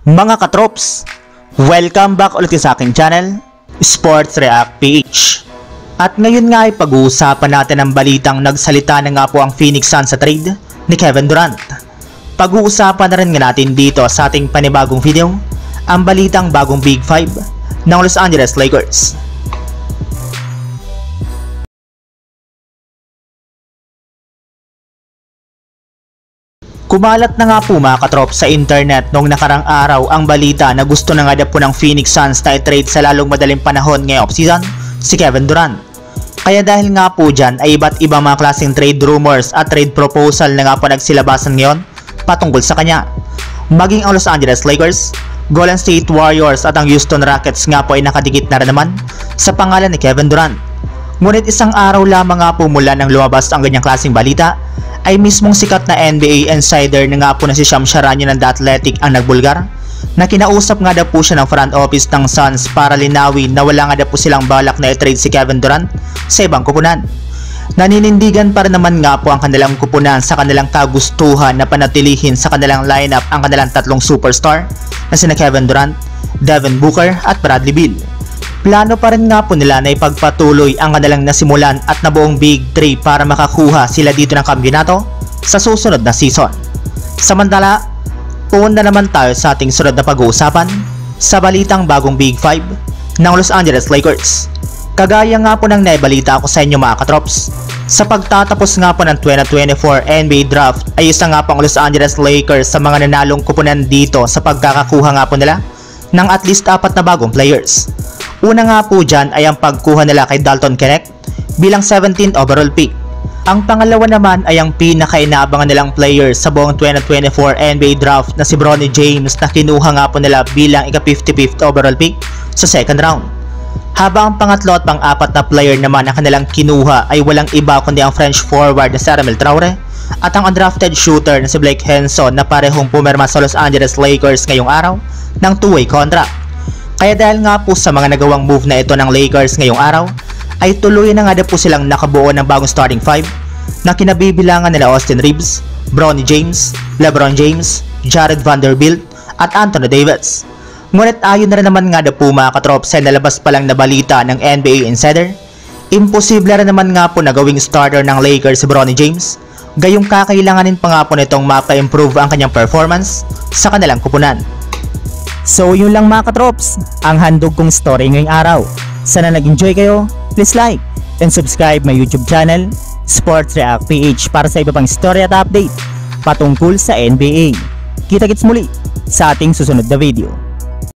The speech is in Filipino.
Mga katrops, welcome back ulit sa aking channel, Sports React PH. At ngayon nga ay pag-uusapan natin ang balitang nagsalita na nga po ang Phoenix Suns sa trade ni Kevin Durant. Pag-uusapan na rin nga natin dito sa ating panibagong video, ang balitang bagong Big 5 ng Los Angeles Lakers. Kumalat na nga po mga katrop sa internet noong nakarang araw ang balita na gusto na nga po ng Phoenix Suns na i-trade sa lalong madaling panahon ngayong offseason si Kevin Durant. Kaya dahil nga po dyan ay iba't ibang mga klaseng trade rumors at trade proposal na nga po nagsilabasan ngayon patungkol sa kanya. Maging ang Los Angeles Lakers, Golden State Warriors at ang Houston Rockets nga po ay nakadikit na rin naman sa pangalan ni Kevin Durant. Ngunit isang araw lamang nga po mula nang lumabas ang ganyang klaseng balita ay mismong sikat na NBA insider na nga po na si Shams Charania ng The Athletic ang nagbulgar na kinausap nga daw po siya ng front office ng Suns para linawin na wala nga daw po silang balak na i-trade si Kevin Durant sa ibang kupunan. Naninindigan pa rin naman nga po ang kanilang kupunan sa kanilang kagustuhan na panatilihin sa kanilang lineup ang kanilang tatlong superstar na sina Kevin Durant, Devin Booker at Bradley Beal. Plano pa rin nga po nila na ipagpatuloy ang kanilang nasimulan at nabuong Big 3 para makakuha sila dito ng kampiyonato sa susunod na season. Samantala, pumunta naman tayo sa ating sunod na pag-uusapan sa balitang bagong Big 5 ng Los Angeles Lakers. Kagaya nga po ng naibalita ko sa inyo mga katrops, sa pagtatapos nga po ng 2024 NBA Draft ay isa nga po ang Los Angeles Lakers sa mga nanalong kupunan dito sa pagkakakuha nga po nila ng at least 4 na bagong players. Una nga po dyan ay ang pagkuha nila kay Dalton Knecht bilang 17th overall pick. Ang pangalawa naman ay ang pinaka-inaabangan nilang player sa buong 2024 NBA Draft na si Bronny James na kinuha nga po nila bilang ika-55th overall pick sa second round. Habang ang pangatlo at pang-apat na player naman na kanilang kinuha ay walang iba kundi ang French forward na si Ramil Traore at ang undrafted shooter na si Blake Henson na parehong pumirma sa Los Angeles Lakers ngayong araw ng two-way contract. Kaya dahil nga po sa mga nagawang move na ito ng Lakers ngayong araw, ay tuloy na nga po silang nakabuo ng bagong starting 5 na kinabibilangan nila Austin Reeves, Bronny James, LeBron James, Jared Vanderbilt at Anthony Davis. Ngunit ayon na rin naman nga po mga katrop sa nalabas pa lang na balita ng NBA Insider, imposible rin naman nga po na gawing starter ng Lakers si Bronny James, gayong kakailanganin pa nga po nitong mapa-improve ang kanyang performance sa kanilang kupunan. So yun lang mga katrops, ang handog kong story ngayong araw. Sana nag-enjoy kayo, please like and subscribe my YouTube channel, Sports React PH para sa iba pang story at update patungkol sa NBA. Kita-kits muli sa ating susunod na video.